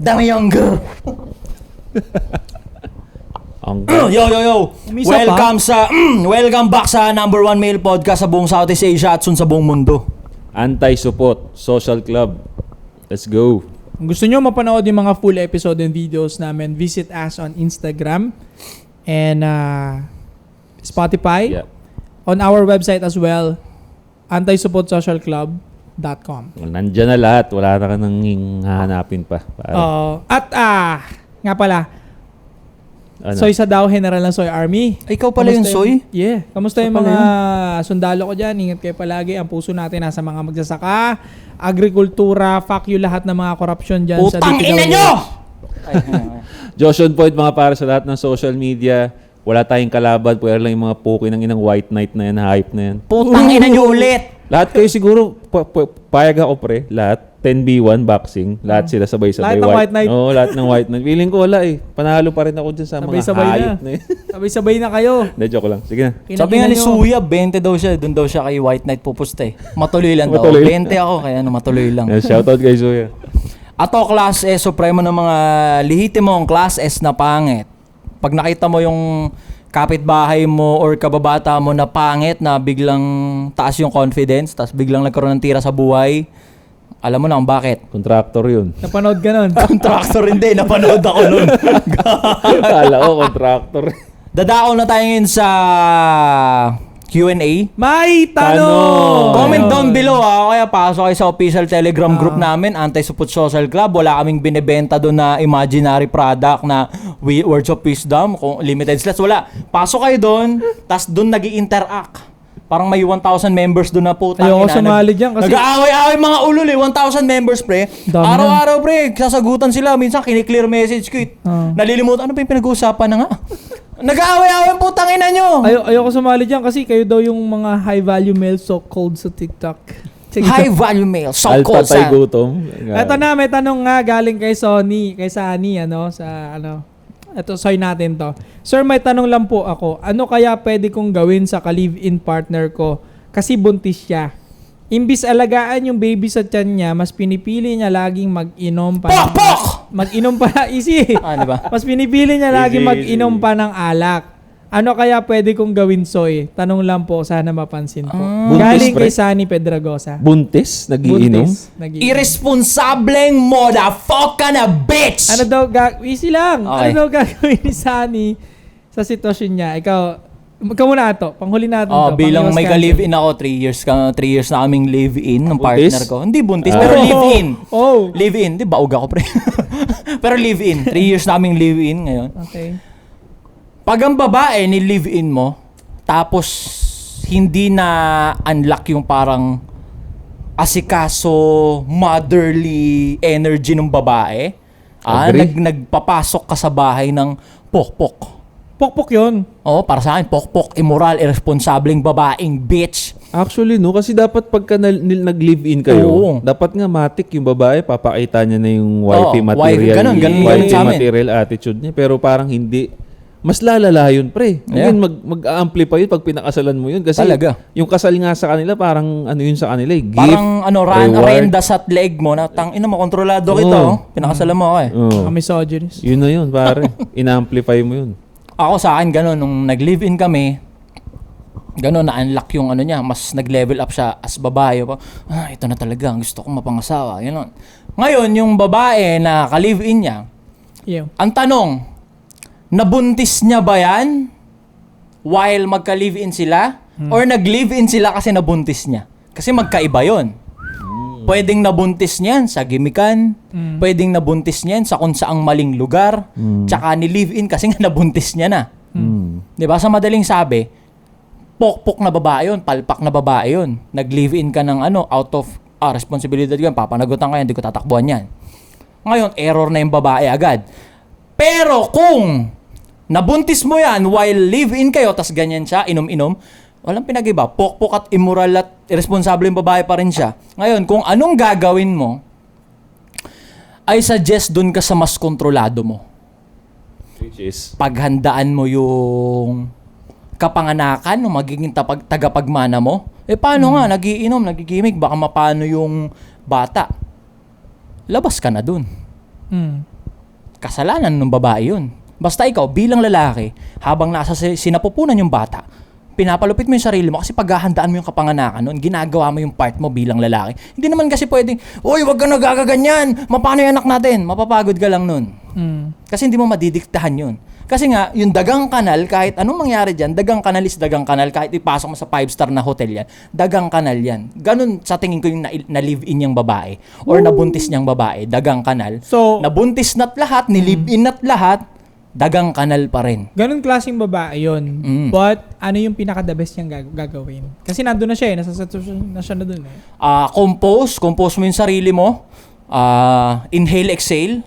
Dami younger. Yo. Umisa Welcome back sa number 1 male podcast sa buong Southeast Asia at sa buong mundo. Anti-Support Social Club. Let's go. Kung gusto nyo mapanood yung mga full episode and videos namin, visit us on Instagram and Spotify. Yeah. On our website as well, antisupportsocialclub.com. Well, nandyan na lahat. Wala na ka nang hahanapin pa. Nga pala, Ano? Soy sa daw, General ng Soy Army. Ay, ikaw pala yung Soy? Yeah. Kamusta yung mga sundalo ko dyan? Ingat kayo palagi. Ang puso natin nasa mga magsasaka, agrikultura, fuck you lahat ng mga korupsyon dyan sa Putang ina nyo! Josh on point mga para sa lahat ng social media. Wala tayong kalaban. Pwede lang yung mga puki ng inang white knight na yan, hype na yan. Putang ina nyo ulit! Lahat kayo siguro, payag ako pre. Lahat. 10v1 boxing. Lahat sila sabay-sabay. Lahat ng white knight. Oo, lahat ng white knight. Feeling ko wala eh. Panalo pa rin ako dyan sa mga hayop na yun. Sabay-sabay na kayo. Hindi, joke lang. Sige na. Sabi nga ni Suya, 20 daw siya. Doon daw siya kay White Knight pupusta eh. Matuloy lang daw. Matuloy 20 ako, kaya matuloy lang. Shoutout kay Zoya. Ato, Class S, supremo ng mga lihitimong Class S na pangit. Pag nakita mo yung kapitbahay mo or kababata mo na pangit na biglang taas yung confidence, tapos biglang nagkaroon ng tira sa buhay, alam mo na kung bakit. Contractor yun. Napanood ka nun. Contractor hindi, napanood ako nun. Kala ko, contractor. Dadako na tayo ngayon sa Q&A. May tanong! Comment down below kaya pasok kayo sa official Telegram group namin, Anti-Support Social Club. Wala kaming binibenta doon na imaginary product na Words of Wisdom, kung limited slots. Wala. Pasok kayo doon, tas doon nag-i-interact. Parang may 1,000 members doon na po. Ayoko sumali dyan kasi nag-aaway-aaway mga ulol eh. 1,000 members pre. Araw-araw pre, sasagutan sila. Minsan kiniklear message ko eh. Nalilimutan, ano ba yung pinag-uusapan na nga? Nag-aaway-aaway po, tangina nyo. Ayoko sumali dyan kasi kayo daw yung mga high value males so called sa TikTok. High value male, so Alta called tay sa... gutom. Eto na, may tanong nga galing kay Sonny, kay Sunny, Ito, soy natin to. Sir, may tanong lang po ako. Ano kaya pwede kong gawin sa ka-live-in partner ko? Kasi buntis siya. Imbis alagaan yung baby sa tiyan niya, mas pinipili niya laging mag-inom pa. Mag-inom pa, easy. Diba? Mas pinipili niya laging Easy, mag-inom pa ng alak. Ano kaya pwede kong gawin, Soy? Tanong lang po, sana mapansin po. Galing kay Sunny Pedragosa. Buntis? Nagiinom? Nagiinom. Irresponsableng motherfucker na bitch! Ano daw, easy lang. Okay. Ano daw gagawin ni Sunny sa sitwasyon niya? Ikaw muna ito. Panghuli natin to. Bilang Pang-iwas may cancel. ka-live-in ako, 3 years na kaming live-in ng Buntis? partner ko. Hindi buntis, pero live-in. Oh. Live-in. Di ba, uga ko pre. Pero live-in. 3 years na kaming live-in ngayon. Okay. Pag ang babae ni live-in mo, tapos hindi na unlock yung parang asikaso, motherly energy ng babae, nagpapasok ka sa bahay ng pokpok. Pokpok yun. Oo, para sa akin, pokpok, immoral, irresponsableng babaeng bitch. Actually, no? Kasi dapat pagka nag-live-in kayo, Oo. dapat nga matik yung babae, papakita niya na yung wifey material. ganun wifey sa amin. material attitude niya. Pero parang hindi. Mas lalala yun, pre. Yeah. Ngayon, mag-amplify yun pag pinakasalan mo yun. Kasi Talaga. yung kasal nga sa kanila, parang ano yun sa kanila eh. Gift, Parang reward. renda sa leg mo na ina mo, kontrolado kita, pinakasalan mo ako eh. Oo. Misogynist. Yun na yun, pare. Ina-amplify mo yun. Ako sa akin, ganun, nung nag-live-in kami, ganun, na-unlock yung ano niya, mas nag-level up siya as babae. Ito na talaga, gusto kong mapangasawa, ganun. Ngayon, yung babae na ka-live-in niya, Yeah. ang tanong, nabuntis niya ba yan while magka-live-in sila? Or nag-live-in sila kasi nabuntis niya? Kasi magkaiba yon. Pwedeng nabuntis niyan sa gimikan, pwedeng nabuntis niyan sa kung saang maling lugar, tsaka ni-live-in kasi nga nabuntis niya na. Diba? Sa madaling sabi, pokpok na babae yun, palpak na babae yun. Nag-live-in ka ng out of responsibility yan, papanagutan ka yan, hindi ko tatakbuhan yan. Ngayon, error na yung babae agad. Pero kung nabuntis mo yan while live-in kayo, tas ganyan siya, inom-inom, walang pinag-iba. Pokpok at immoral at irresponsible yung babae pa rin siya. Ngayon, kung anong gagawin mo, I suggest dun ka sa mas kontrolado mo. Which is? Paghandaan mo yung kapanganakan, no, magiging tagapagmana mo. Paano nga, nagiinom, nagigimik, baka mapano yung bata. Labas ka na dun. kasalanan ng babae yun. Basta ikaw, bilang lalaki, habang nasa sinapupunan yung bata, pinapalupit mo yung sarili mo kasi paghahandaan mo yung kapanganakan nun, ginagawa mo yung part mo bilang lalaki. Hindi naman kasi pwedeng, uy, wag ka nagagaganyan, mapano yung anak natin? Mapapagod ka lang nun. Kasi hindi mo madidiktahan yun. Kasi nga, yung dagang kanal, kahit anong mangyari dyan, dagang kanal is dagang kanal, kahit ipasok mo sa 5-star na hotel yan, dagang kanal yan. Ganun sa tingin ko yung na-live-in niyang babae or nabuntis niyang babae, dagang kanal. So, Nabuntis na't lahat, nilive-in na't lahat, dagang kanal pa rin. ganun klaseng babae yun. But, ano yung pinaka-the best niyang gagawin? Kasi nandun na siya nasa sitwasyon na siya na dun Compose mo yung sarili mo, inhale, exhale,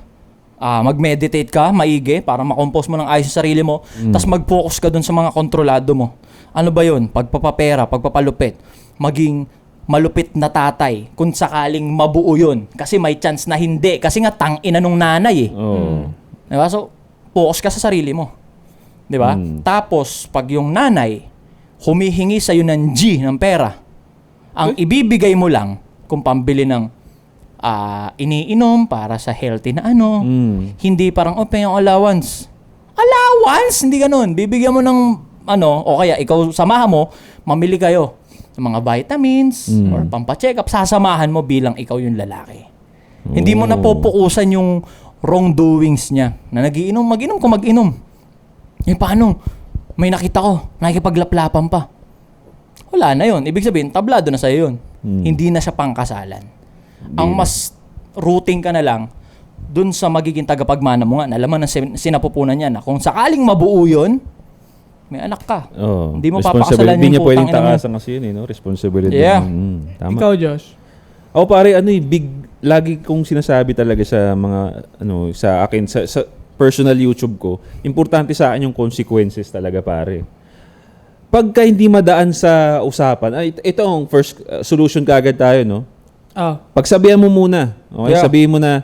mag-meditate ka, maigi, para makompose mo ng ayos yung sarili mo, tas mag-focus ka dun sa mga kontrolado mo. Ano ba yun? Pagpapapera, pagpapalupit, maging malupit na tatay, kung sakaling mabuo yun. Kasi may chance na hindi. Kasi nga, tangina nung nanay Diba? So, focus ka sa sarili mo. Diba? Tapos, pag yung nanay, humihingi sa'yo ng ng pera, ang ibibigay mo lang, kung pambili ng iniinom para sa healthy na hindi parang yung allowance. Allowance? Hindi ganun. Bibigyan mo ng o kaya ikaw samahan mo, mamili kayo ng mga vitamins or pampacheck up, sasamahan mo bilang ikaw yung lalaki. Hindi mo na pupukusan yung wrongdoings niya na mag-inom kung mag-inom. Paano? May nakita ko, nakikipaglaplapan pa. Wala na yun. Ibig sabihin, tablado na sa'yo yun. Hindi na siya pangkasalan. Ang mas routing ka na lang dun sa magiging tagapagmana mo nga, nalaman ng sinapupunan niya na kung sakaling mabuo yun, may anak ka. Hindi mo papakasalan Hindi niya yung pwedeng putang ina mo. takasan kasi yun, responsibility. Yeah. Tama. Ikaw, Josh? Ako pare, lagi kong sinasabi talaga sa mga, sa akin, sa personal YouTube ko, importante sa akin yung consequences talaga, pare. Pagka hindi madaan sa usapan, ito ang first solution kaagad tayo, no? Pagsabihan mo muna. Okay? Yeah. Sabihin mo na,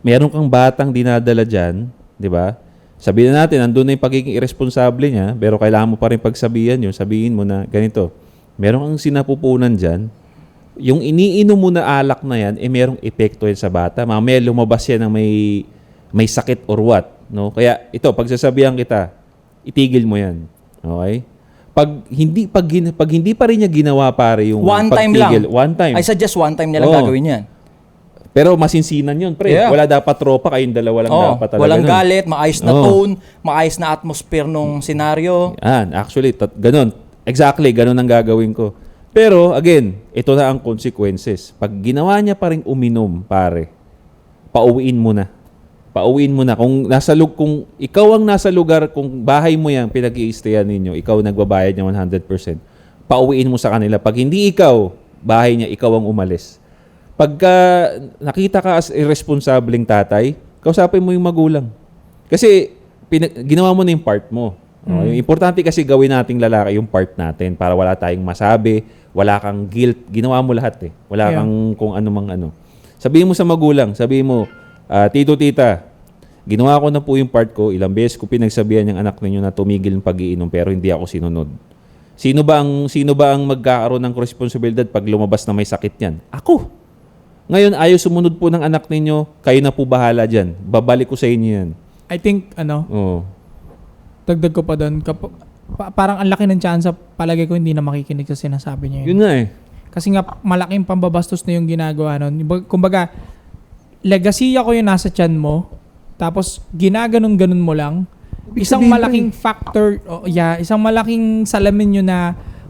meron kang batang dinadala dyan, di ba? Sabihin na natin, andun na yung pagiging irresponsable niya, pero kailangan mo pa rin pagsabihan yun. Sabihin mo na, ganito, meron kang sinapupunan dyan, yung iniinom mo na alak na yan, merong epekto yan sa bata. Mamaya lumabas yan ng may sakit or what. No? Kaya ito, pagsasabihan kita, itigil mo yan. Okay? Pag hindi pa rin niya ginawa pare yung One time lang. One time. I suggest one time niya lang gagawin yan. Pero masinsinan yun, pre. Yeah. Wala dapat tropa, kayong dalawa lang dapat talaga. Walang nun. galit, maayos na tone, maayos na atmosphere nung senaryo. Actually, ganun. Exactly, ganun ang gagawin ko. Pero, again, ito na ang consequences. Pag ginawa niya pa rin uminom, pare, pauwiin mo na. Pauwiin mo na. Kung ikaw ang nasa lugar, kung bahay mo yan, pinag-i-stayan ninyo, ikaw nagbabayad niya 100%, pauwiin mo sa kanila. Pag hindi ikaw, bahay niya, ikaw ang umalis. Pagka nakita ka as irresponsableng tatay, kausapin mo yung magulang. Kasi ginawa mo na yung part mo. Yung importante kasi gawin nating lalaki yung part natin para wala tayong masabi, wala kang guilt. Ginawa mo lahat eh. Wala kang kung ano mang ano. Sabihin mo sa magulang, sabihin mo, tito, tita, ginawa ko na po yung part ko. Ilang beses ko pinagsabihan yung anak ninyo na tumigil ng pag-iinom pero hindi ako sinunod. Sino ba ang magkakaroon ng responsibilidad pag lumabas na may sakit yan? Ako. Ngayon, ayaw sumunod po ng anak ninyo, kayo na po bahala dyan. Babalik ko sa inyo yan. I think, dagdag ko pa doon, parang ang laki ng chance, palagay ko hindi na makikinig sa sinasabi niya Yun nga eh. Kasi nga, malaking pambabastos na yung ginagawa nun. Kumbaga, legasiya ko yung nasa tiyan mo, tapos ginaganon-ganon mo lang. Isang malaking factor, isang malaking salamin nyo na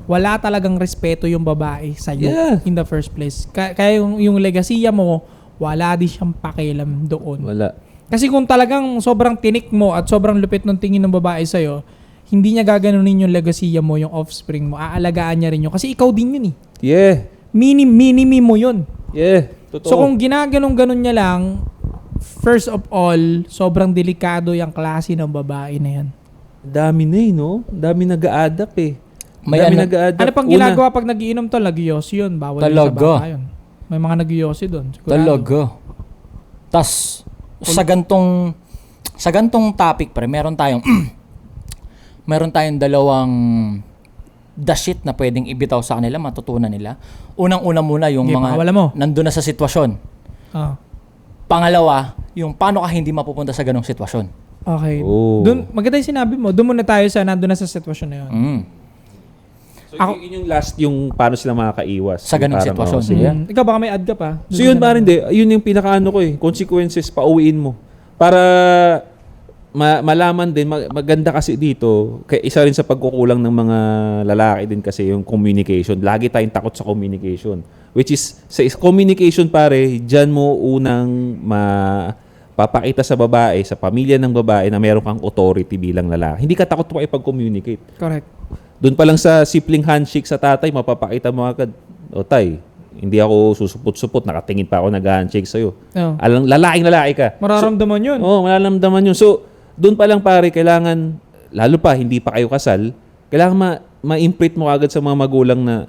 wala talagang respeto yung babae sa'yo in the first place. Kaya yung legasiya mo, wala din siyang pakialam doon. Wala. Kasi kung talagang sobrang tinik mo at sobrang lupit ng tingin ng babae sa'yo, hindi niya gaganunin yung legasiya mo, yung offspring mo. Aalagaan niya rin yun. Kasi ikaw din yun eh. Yeah. Minimi mo yun. Yeah. Totoo. So kung ginaganon-ganon niya lang, first of all, sobrang delikado yung klase ng babae na yan. Dami na eh, no? Dami nag-a-adapt eh. Ano pang ginagawa pag nagiinom to? Lagiyosi yun. Bawal yun sa baka yun. May mga nagiyosi doon. Talaga. Tas, sa gantong topic pre, meron tayong dalawang the shit na pwedeng ibitaw sa kanila, matutunan nila. Unang-una muna yung mga nandun na sa sitwasyon. Pangalawa, yung paano ka hindi mapupunta sa ganong sitwasyon. Okay. Oh. Maganda yung sinabi mo. Doon muna tayo sa nandun na sa sitwasyon na yun. So, yun yung last yung paano sila makakaiwas. Sa ganung Parang, sitwasyon. sige. Ikaw baka may add ka pa? So yun parang hindi, yun yung pinakaano ko consequences, pauwiin mo. Para malaman din, maganda kasi dito, isa rin sa pagkukulang ng mga lalaki din kasi yung communication. Lagi tayong takot sa communication. Which is, sa communication pare, dyan mo unang papakita sa babae, sa pamilya ng babae na meron kang authority bilang lalaki. Hindi ka takot pa ipag-communicate. Correct. Doon pa lang sa simpleng handshake sa tatay, mapapakita mo agad, o tay, hindi ako susupot-supot, nakatingin pa ako nag-handshake sa'yo. Oh. Lalaking lalaki ka. Mararamdaman yun. Oo, mararamdaman yun. So, doon pa lang pare, kailangan, lalo pa, hindi pa kayo kasal, kailangan ma-imprint mo agad sa mga magulang na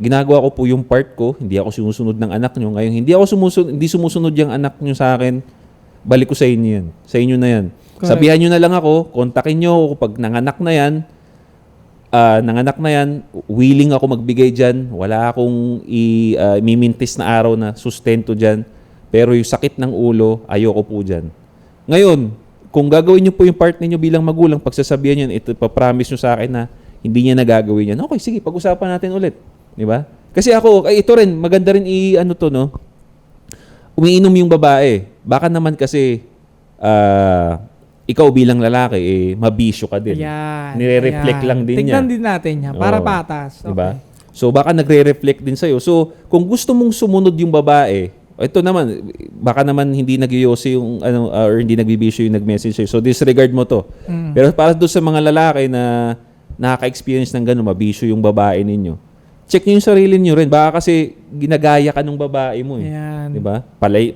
ginagawa ko po yung part ko, hindi ako sumusunod ng anak nyo. Ngayon, hindi sumusunod yung anak nyo sa akin, balik ko sa inyo yan. Sa inyo na yan. Correct. Sabihan nyo na lang ako, kontakin nyo ako pag nanganak na yan, willing ako magbigay dyan. Wala akong mimintis na araw na sustento dyan. Pero yung sakit ng ulo, ayoko po dyan. Ngayon, kung gagawin nyo po yung part ninyo bilang magulang, pagsasabihan nyo, ito, papromise nyo sa akin na hindi niya nagagawin yan. Okay, sige, pag-usapan natin ulit. Di ba? Kasi ako, ito rin, maganda rin umiinom yung babae. Baka naman kasi, ikaw bilang lalaki, mabisyo ka din. Ayan. Nire-reflect Ayan. lang din niya. Tignan din natin yan. Para Oo. patas. Okay. Diba? So, baka nagre-reflect din sa'yo. So, kung gusto mong sumunod yung babae, ito naman, baka naman hindi nagyoyosi yung, or hindi nagbibisyo yung nag-message sa'yo. So, disregard mo to. Pero para doon sa mga lalaki na nakaka-experience ng gano'n, mabisyo yung babae ninyo, check nyo yung sarili nyo rin. Baka kasi ginagaya ka ng babae mo. Ayan. Diba?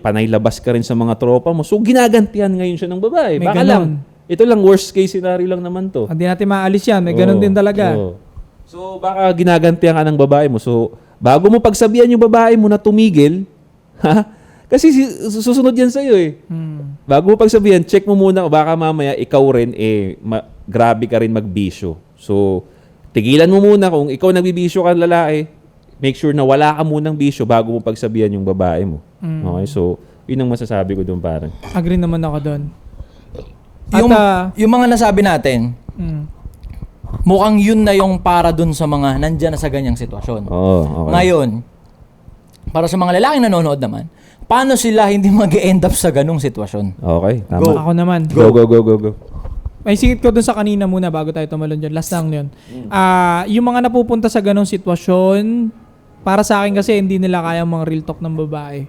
Panay labas ka rin sa mga tropa mo. So, ginagantihan ngayon siya ng babae. May Baka ganon. lang. Ito lang, worst case scenario lang naman to. Hindi natin maalis yan. May ganun Oo, din talaga. oo. So, baka ginagantihan ka ng babae mo. So, bago mo pagsabihan yung babae mo na tumigil, ha? Kasi susunod yan sa'yo eh. Bago mo pagsabihan, check mo muna, baka mamaya ikaw rin, grabe ka rin magbisyo. So, tigilan mo muna kung ikaw nagbibisyo ka lalaki, make sure na wala ka munang bisyo bago mo pagsabihan yung babae mo. Okay? So, yun ang masasabi ko doon parang. Agree naman ako doon. Yung mga nasabi natin, mukhang yun na yung para dun sa mga nandyan na sa ganyang sitwasyon. Oo, okay. Ngayon, para sa mga lalaking nanonood naman, paano sila hindi mag-end up sa ganung sitwasyon? Okay, tama. Go. Ako naman. Go. May singit ko dun sa kanina muna bago tayo tumalon dyan. Last lang yun. Yung mga napupunta sa ganong sitwasyon, para sa akin kasi hindi nila kayang mga real talk ng babae.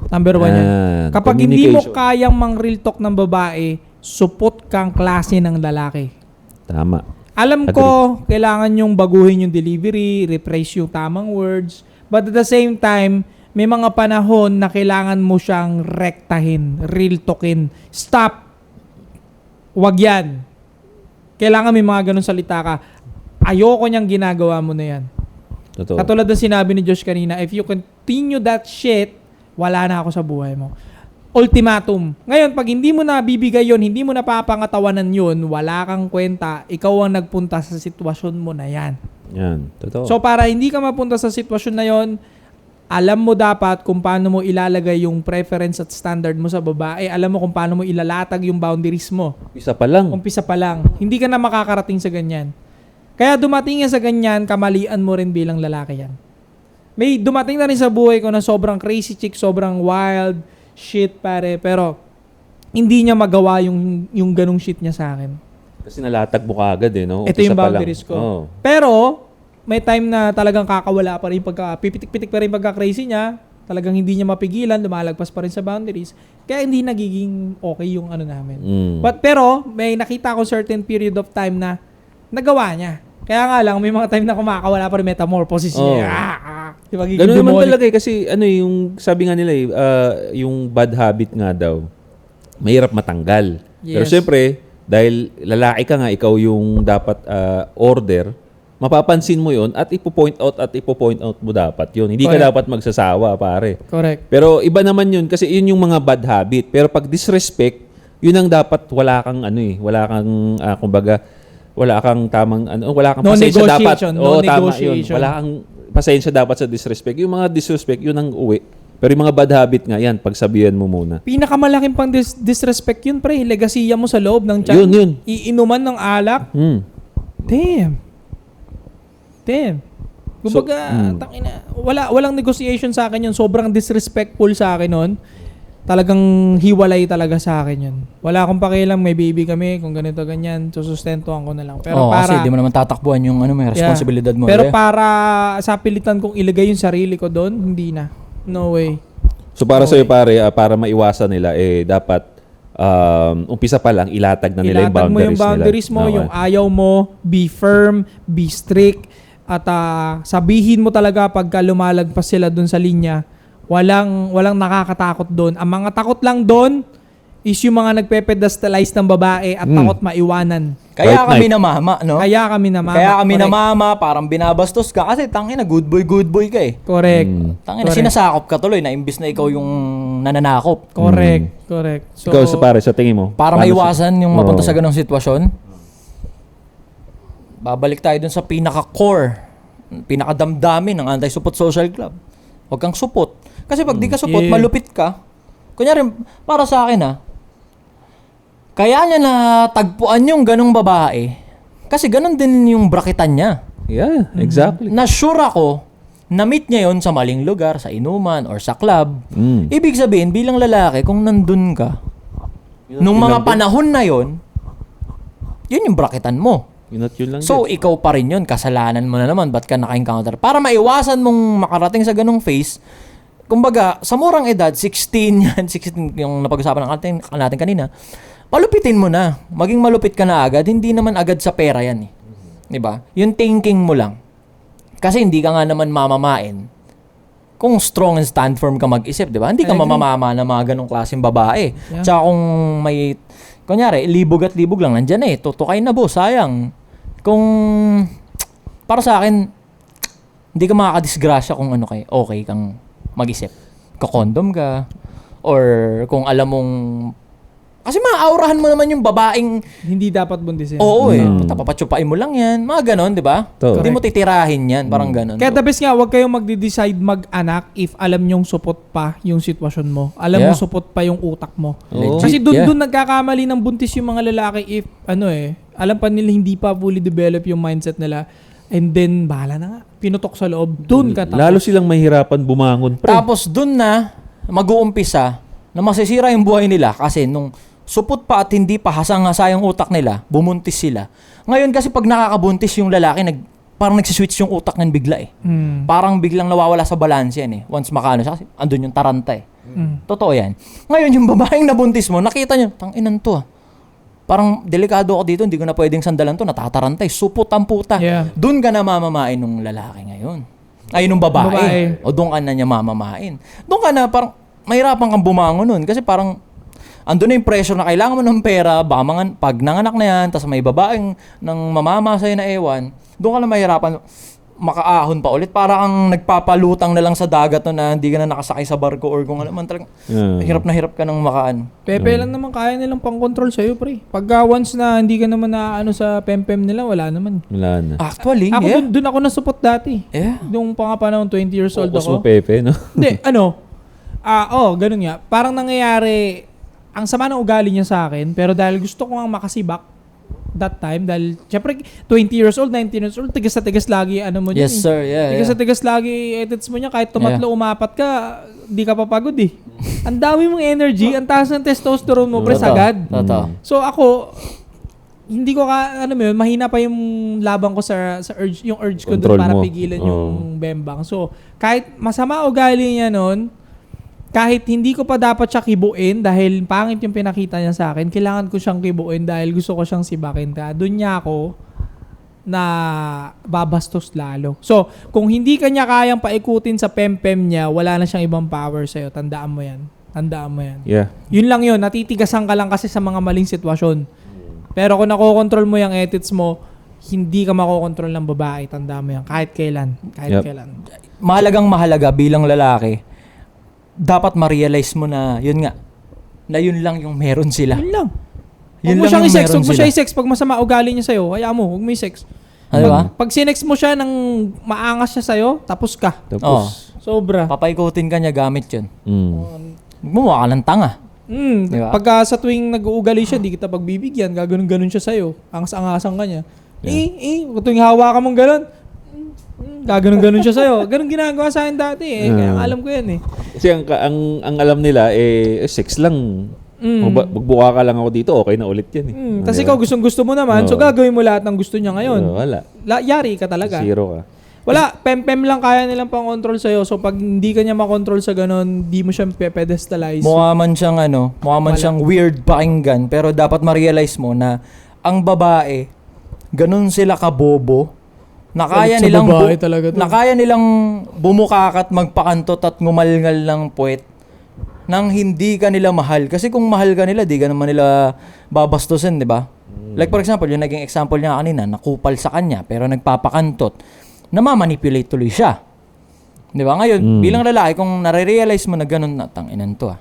Number one yan. Kapag hindi mo Communication. kayang mang real talk ng babae, support kang klase ng lalaki. Tama. Alam ko, kailangan yung baguhin yung delivery, rephrase yung tamang words. But at the same time, may mga panahon na kailangan mo siyang rektahin, real talkin. Stop! Wag yan. Kailangan may mga ganun salita ka. Ayoko niyang ginagawa mo na yan. Totoo. Katulad ng sinabi ni Josh kanina, if you continue that shit, wala na ako sa buhay mo. Ultimatum. Ngayon, pag hindi mo na bibigay yun, hindi mo na papangatawanan yun, wala kang kwenta, ikaw ang nagpunta sa sitwasyon mo na yan. Yan, totoo. So, para hindi ka mapunta sa sitwasyon na yon, alam mo dapat kung paano mo ilalagay yung preference at standard mo sa babae. Alam mo kung paano mo ilalatag yung boundaries mo. isa pa lang. Umpisa pa lang. Hindi ka na makakarating sa ganyan. Kaya dumating yan sa ganyan, kamalian mo rin bilang lalaki yan. May dumating na rin sa buhay ko na sobrang crazy chick, sobrang wild shit pare, pero hindi niya magawa yung ganung shit niya sa akin. Kasi nalatag mo kaagad no? Ito Umpisa yung pa lang. boundaries ko. Oo. Pero, may time na talagang kakawala pa rin pipitik-pitik pa rin pagka-crazy niya. Talagang hindi niya mapigilan, lumalagpas pa rin sa boundaries. Kaya hindi nagiging okay yung ano namin. Pero, may nakita ko certain period of time na nagawa niya. Kaya nga lang, may mga time na kumakawala pa rin metamorphosis niya. Diba, Ganun naman talaga kasi yung sabi nga nila yung bad habit nga daw, mahirap matanggal. Pero Yes. syempre, dahil lalaki ka nga, ikaw yung dapat order, mapapansin mo yon at ipo-point out mo dapat yun. Hindi ka Correct. dapat magsasawa, pare. Correct. Pero iba naman yun kasi yun yung mga bad habit. Pero pag disrespect, yun ang dapat wala kang kumbaga, wala kang tamang wala kang No pasensya dapat. negotiation, Oo, no tama yun. negotiation. Wala kang pasensya dapat sa disrespect. Yung mga disrespect, yun ang uwi. Pero yung mga bad habit nga, yan, pagsabihan mo muna. Pinakamalaking pang disrespect yun, pre. Legasiya mo sa loob ng tiyan. Yun. Iinuman ng alak. Damn. Kumbaga, tangina, walang negotiation sa akin yun. Sobrang disrespectful sa akin nun. Talagang hiwalay talaga sa akin yun. Wala akong pakialam, may baby kami, kung ganito, ganyan, susustentuhan ko na lang. Pero kasi di mo naman tatakbuhan yung may responsibilidad mo. Pero para sa pilitan kong ilagay yung sarili ko doon, hindi na. No way. So para sa'yo pare, para maiwasan nila, dapat umpisa pa lang, ilatag na nila yung Ilatag mo boundaries yung boundaries nila. mo, yung ayaw mo, be firm, be strict, at sabihin mo talaga pagka lumalagpas sila doon sa linya, walang nakakatakot doon. Ang mga takot lang doon is yung mga nagpe-pedestalize ng babae at takot maiwanan. Kaya Right kami namama, no? Kaya kami namama. Kaya kami Correct. namama, parang binabastos ka kasi tangina good boy ka eh. Correct. Tangina Correct. sinasakop ka tuloy na imbis na ikaw yung nananakop. Correct. So, Ikaw sa tingin mo? Para paano maiwasan yung mapunta Oo. sa ganong sitwasyon, babalik tayo dun sa pinaka-core, pinaka-damdamin ng Anti-Supot Social Club. Huwag kang supot. Kasi pag di ka supot, Yeah. malupit ka. Kunyari, para sa akin kaya niya na tagpuan yung ganong babae kasi ganon din yung brakitan niya. Yeah, exactly. Na sure ako, na-meet niya yon sa maling lugar, sa inuman or sa club. Ibig sabihin, bilang lalaki, kung nandun ka, nung mga panahon na yon, yun yung brakitan mo. Yun at yun lang So, din. ikaw pa rin yun. Kasalanan mo na naman. Ba't ka naka-encounter? Para maiwasan mong makarating sa ganong phase, kumbaga, sa murang edad, 16 yan, 16 yung napag-usapan natin kanina, malupitin mo na. Maging malupit ka na agad. Hindi naman agad sa pera yan eh. Diba? Yung thinking mo lang. Kasi hindi ka nga naman mamamain kung strong and stand firm ka mag-isip, di ba? Hindi ka I agree. mamamama ng mga ganong klaseng babae. Yeah. Tsaka kung may, kunyari, libog at libog lang, nandyan eh, tutukay na boss, sayang. Kung, para sa akin, hindi ka makakadisgrasya kung okay kang mag-isip. Kakondom ka, or kung alam mong, kasi maaurahan mo naman yung babaeng, hindi dapat buntisin. oo papapatsupain mo lang yan, mga ganon, di ba? To. Hindi mo titirahin yan, parang ganon. Kaya the best nga, huwag kayong magde-decide mag-anak if alam nyong supot pa yung sitwasyon mo. Alam mo Yeah. supot pa yung utak mo. Oo. Kasi Legit, yeah. doon nagkakamali ng buntis yung mga lalaki if alam pa nila hindi pa fully develop yung mindset nila. And then, bahala na nga. Pinutok sa loob. Doon ka tapos. Lalo silang mahirapan bumangon, pre. Tapos dun na mag-uumpisa na masisira yung buhay nila kasi nung supot pa at hindi pa hasang-hasa yung utak nila, bumuntis sila. Ngayon kasi pag nakakabuntis yung lalaki, parang nagsiswitch yung utak ng bigla eh. Parang biglang nawawala sa balance yan eh. Once makaano siya, kasi andun yung taranta eh. Totoo yan. Ngayon yung babaeng nabuntis mo, nakita nyo, tanginan to Parang delikado ako dito, hindi ko na pwedeng sandalan to, natataranta eh. Supot ang puta. Yeah. Doon ka na mamamain nung lalaki ngayon. Ay, nung babae. O doon ka na niya mamamain. Doon ka na parang mahirapan kang bumangon nun kasi parang andun na yung pressure na kailangan mo ng pera, baka pag nanganak na yan, tapos may babaeng ng mamama sa'yo na ewan, doon ka na mahirapan makaahon pa ulit. Para kang nagpapalutang na lang sa dagat na hindi ka na nakasakay sa barko or kung ano man talagang hirap na hirap ka ng makaan. Pepe lang naman kaya nilang pang-control sa'yo, pre. Pagka once na hindi ka naman na sa pempem nila, wala naman. Wala na. Actually, Ako yeah. dun ako nasupot dati. Yeah. Nung pangapanahon 20 years old Focus mo, ako. Pepe, no? Hindi, ganun nga. Parang nangyayari, ang sama ng ugali niya sa akin, pero dahil gusto ko nga makasibak that time, dahil syempre 20 years old, 19 years old, tigas na tigas lagi, mo Yes, dyan, sir. Yeah, tigas yeah. na tigas lagi edits mo niya, kahit tumatlo, umapat ka, di ka papagod eh. Ang dami mong energy, ang taas ng testosterone mo, pre, sagad. Totoo. So ako, hindi ko mahina pa yung laban ko sa urge, yung urge ko doon Control para mo. pigilan yung bembang. So, kahit masama ugali niya noon, kahit hindi ko pa dapat siya kibuin dahil pangit yung pinakita niya sa akin, kailangan ko siyang kibuin dahil gusto ko siyang sibakin ka. Doon niya ako na babastos lalo. So, kung hindi ka niya kayang paikutin sa pempem niya, wala na siyang ibang power sa'yo. Tandaan mo yan. Tandaan mo yan. Yeah. Yun lang yun. Natitigasan ka lang kasi sa mga maling sitwasyon. Pero kung nakokontrol mo yung edits mo, hindi ka makokontrol ng babae. Tandaan mo yan. Kahit kailan. Kahit Yep. kailan. Mahalagang mahalaga bilang lalaki, dapat ma-realize mo na yun nga, na yun lang yung meron sila. Yun lang. Yun Huwag mo lang siyang yung i-sex. meron Huwag mo sila. siya i-sex. Pag masama ugali niya sa'yo, kaya mo, huwag mo i-sex. Ano ba? Pag sinex mo siya ng maangas siya sa'yo, tapos ka. Oh. Tapos, Sobra. Papaikutin ka niya gamit yun. Gumawa ka ng tanga. Diba? Pagka sa tuwing nag-uugali siya, di kita pagbibigyan, gaganon-ganon siya sa'yo. Angas-angasang ka niya. Tuwing hawa ka mong ganon, gaganon-ganon siya sa'yo. Ganon ginagawa sa akin dati Kaya alam ko yan Kasi ang alam nila, sex lang. Magbuka ka lang ako dito, okay na ulit yan Kasi ikaw gustong-gusto mo naman, so gagawin mo lahat ng gusto niya ngayon. Wala. Yari ka talaga. Zero ka. Wala, pem-pem lang kaya nilang pang-control sa'yo. So pag hindi ka niya makontrol sa ganon, di mo siya pedestalize. Mukha man siyang weird pakinggan, pero dapat ma-realize mo na ang babae, ganun sila kabobo, na kaya Sa nilang babae talaga to. na kaya nilang bumukakat, magpakantot at ngumalngal ng puwet nang hindi ka nila mahal. Kasi kung mahal ka nila, di ka naman nila babastusin, di ba? Like for example, yung naging example niya kanina, nakupal sa kanya pero nagpapakantot, namamanipulate tuloy siya. Di ba? Ngayon, bilang lalaki, kung nare-realize mo na ganun na, tanginan to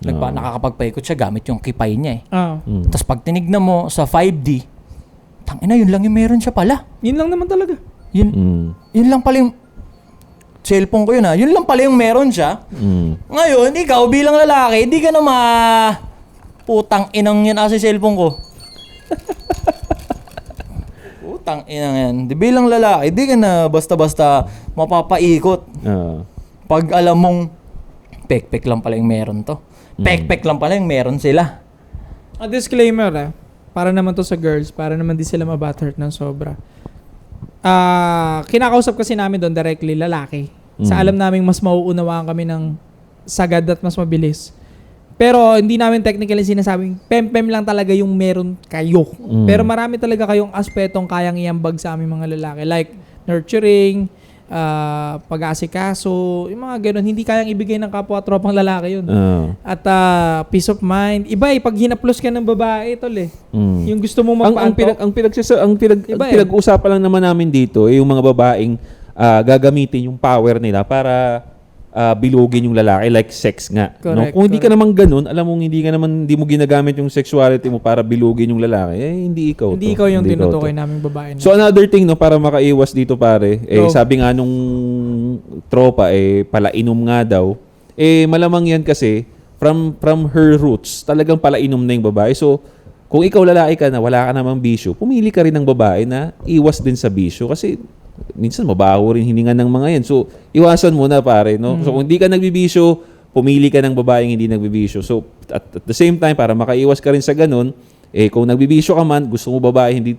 nakakapagpaikot siya gamit yung kipay niya Tapos pag tinignan mo sa 5D, tangina, yun lang yung meron siya pala. Yun lang naman talaga. Yun lang pala yung cellphone ko yun Yun lang pala yung meron siya. Ngayon, ikaw bilang lalaki, hindi ka na putang inang yan kasi cellphone ko. Putang inang yan. Di bilang lalaki, di ka na basta-basta mapapaikot. Pag alam mong pek-pek lang pala yung meron to. Pek-pek lang pala yung meron sila. A disclaimer para naman to sa girls, para naman di sila mabutthurt ng sobra. Kinakausap kasi namin doon directly lalaki. Sa alam naming mas mauunawaan kami ng sagad at mas mabilis. Pero hindi namin technically sinasabing pem-pem lang talaga yung meron kayo. Pero marami talaga kayong aspetong kayang iambag sa aming mga lalaki. Like nurturing, pag-aasikaso, yung mga ganun. Hindi kayang ibigay ng kapwa-tropang lalaki yun. At peace of mind. Iba pag hinaplos ka ng babae, tol Yung gusto mong magpaantok. Ang pinag-uusapan lang naman namin dito, yung mga babaeng gagamitin yung power nila para bilugin yung lalaki, like sex nga. Correct, Kung hindi ka naman ganun, alam mo hindi mo ginagamit yung sexuality mo para bilugin yung lalaki, hindi ikaw Hindi to. ikaw yung Hindi ikaw tinutukoy to. naming babae. So another thing para makaiwas dito pare, sabi nga nung tropa palainom nga daw, malamang yan kasi from her roots, talagang palainom na yung babae. So kung ikaw lalaki ka na wala ka namang bisyo, pumili ka rin ng babae na iwas din sa bisyo kasi minsan mabaho rin hininga ng mga yan. So, iwasan mo na pare, no? So, kung hindi ka nagbibisyo, pumili ka ng babaeng hindi nagbibisyo. So, at the same time, para makaiwas ka rin sa ganun, kung nagbibisyo ka man, gusto mo babae hindi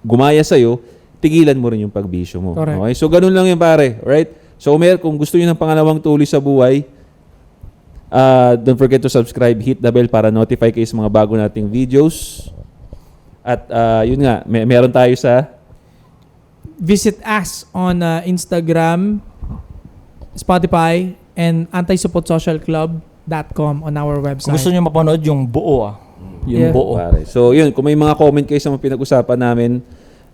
gumaya sa'yo, tigilan mo rin yung pagbisyo mo. Correct. Okay? So, ganun lang yan pare. Right? So, kung gusto nyo ng pangalawang tuloy sa buhay, don't forget to subscribe, hit the bell para notify kayo sa mga bago nating videos. At yun nga, meron tayo sa Visit us on Instagram, Spotify, and antisupportsocialclub.com on our website. Kung gusto niyo mapanood yung buo Yeah. buo. pare. So, yun. Kung may mga comment kayo sa mga pinag-usapan namin,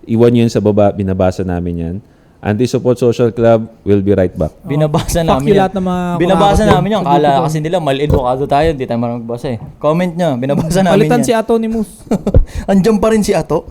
iwan yun sa baba. Binabasa namin yan. Anti-Support Social Club will be right back. Binabasa Fuck namin you yan. lahat ng mga Binabasa kumakot namin doon yan. sa Kala grupo kasi nila mal-edukado tayo. Hindi tayo marunong magbasa Comment nyo. Binabasa namin Palitan yan. si Ato ni Moose. Andiyan pa rin si Ato.